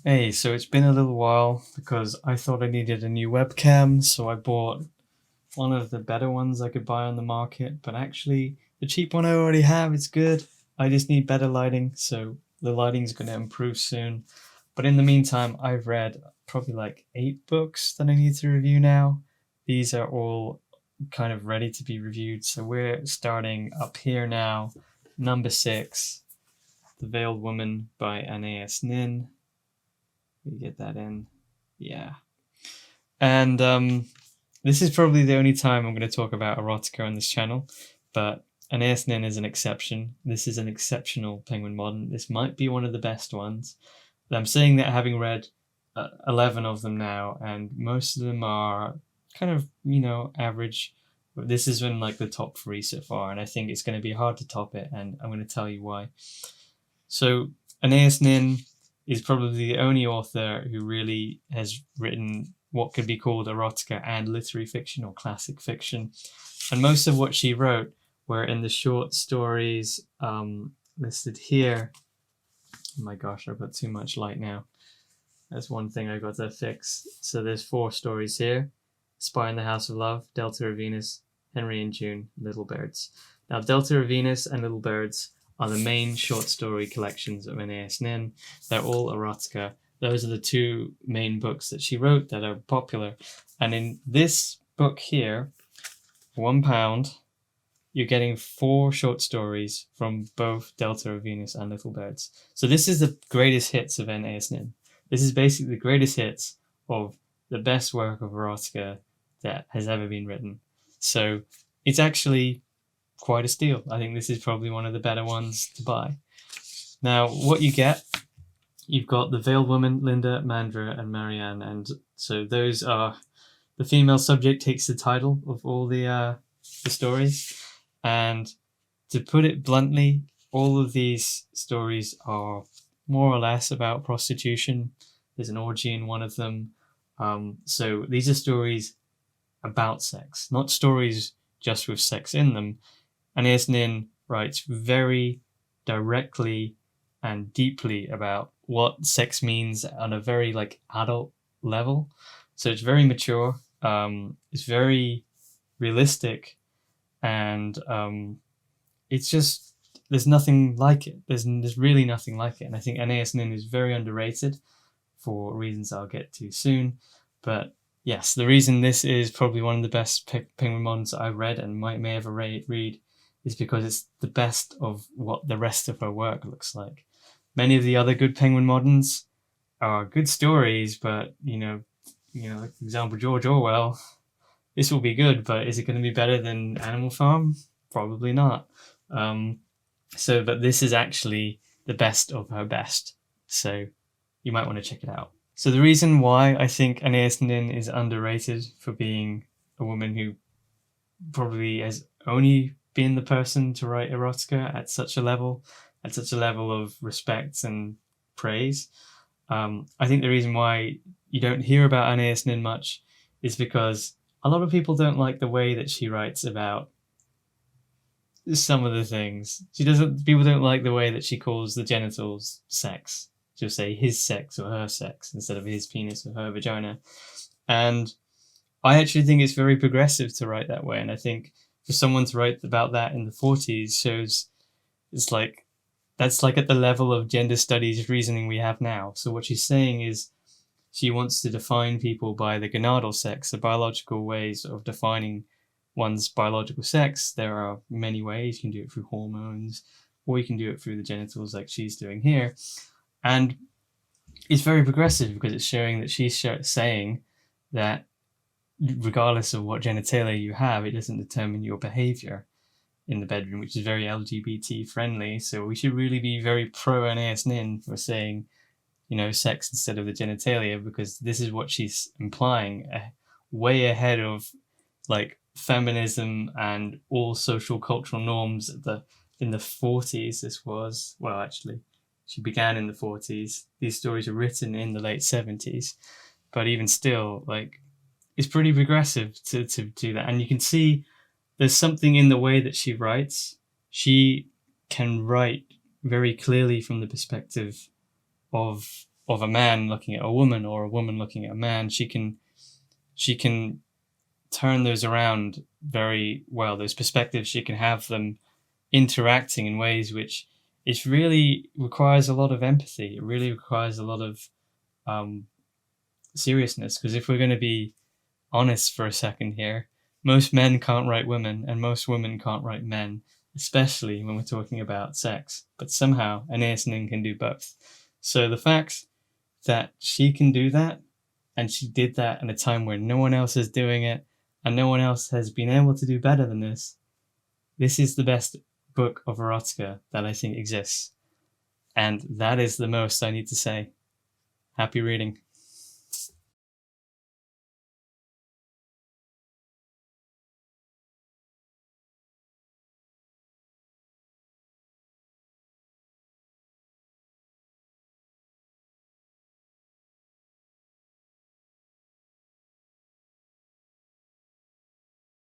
Hey, so it's been a little while because I thought I needed a new webcam, so I bought one of the better ones I could buy on the market, but actually the cheap one I already have is good. I just need better lighting, so the lighting's going to improve soon. But in the meantime, I've read probably like 8 books that I need to review now. These are all kind of ready to be reviewed, so we're starting up here now. Number 6, The Veiled Woman by Anaïs Nin. You get that in. Yeah. And this is probably the only time I'm going to talk about erotica on this channel, but Anaïs Nin is an exception. This is an exceptional Penguin Modern. This might be one of the best ones. I'm saying that having read 11 of them now, and most of them are kind of, average. This is in like the top 3 so far, and I think it's going to be hard to top it, and I'm going to tell you why. So Anaïs Nin is probably the only author who really has written what could be called erotica and literary fiction or classic fiction. And most of what she wrote were in the short stories listed here. Oh my gosh, I've got too much light now. That's one thing I got to fix. So there's 4 stories here. Spy in the House of Love, Delta of Venus, Henry and June, Little Birds. Now, Delta of Venus and Little Birds are the main short story collections of Anaïs Nin. They're all erotica. Those are the 2 main books that she wrote that are popular. And in this book here, for £1, you're getting 4 short stories from both Delta of Venus and Little Birds. So this is the greatest hits of Anaïs Nin. This is basically the greatest hits of the best work of erotica that has ever been written. So it's actually quite a steal. I think this is probably one of the better ones to buy. Now, what you get, you've got the Veiled Woman, Linda, Mandra, and Marianne, and so those are the female subject takes the title of all the stories. And to put it bluntly, all of these stories are more or less about prostitution. There's an orgy in one of them. So these are stories about sex, not stories just with sex in them. Anaïs Nin writes very directly and deeply about what sex means on a very adult level. So it's very mature. It's very realistic, and it's just there's nothing like it. There's really nothing like it, and I think Anaïs Nin is very underrated for reasons I'll get to soon. But yes, the reason this is probably one of the best Penguin Moderns I've read and may ever read is because it's the best of what the rest of her work looks like. Many of the other good Penguin Moderns are good stories, but like for example George Orwell, this will be good, but is it going to be better than Animal Farm? Probably not. But this is actually the best of her best, so you might want to check it out. So the reason why I think Anaïs Nin is underrated for being a woman who probably has only been the person to write erotica at such a level of respect and praise. I think the reason why you don't hear about Anaïs Nin much is because a lot of people don't like the way that she writes about some of the things. People don't like the way that she calls the genitals sex. She'll say his sex or her sex instead of his penis or her vagina. And I actually think it's very progressive to write that way. And I think for someone to write about that in the 40s shows that's at the level of gender studies reasoning we have now. So what she's saying is she wants to define people by the gonadal sex, the biological ways of defining one's biological sex. There are many ways. You can do it through hormones, or you can do it through the genitals like she's doing here. And it's very progressive because it's showing that she's saying that regardless of what genitalia you have, it doesn't determine your behavior in the bedroom, which is very LGBT friendly. So we should really be very pro Anaïs Nin for saying, sex instead of the genitalia, because this is what she's implying, way ahead of feminism and all social cultural norms in the 40s. This was, well, actually, she began in the 40s. These stories were written in the late 70s, but even still, it's pretty progressive to do that. And you can see there's something in the way that she writes. She can write very clearly from the perspective of of a man looking at a woman or a woman looking at a man, she can turn those around very well. Those perspectives, she can have them interacting in ways which it really requires a lot of empathy. It really requires a lot of seriousness, because if we're going to be honest for a second here, most men can't write women and most women can't write men, especially when we're talking about sex. But somehow Anaïs Nin can do both. So the fact that she can do that, and she did that in a time where no one else is doing it, and no one else has been able to do better than this. This is the best book of erotica that I think exists. And that is the most I need to say. Happy reading.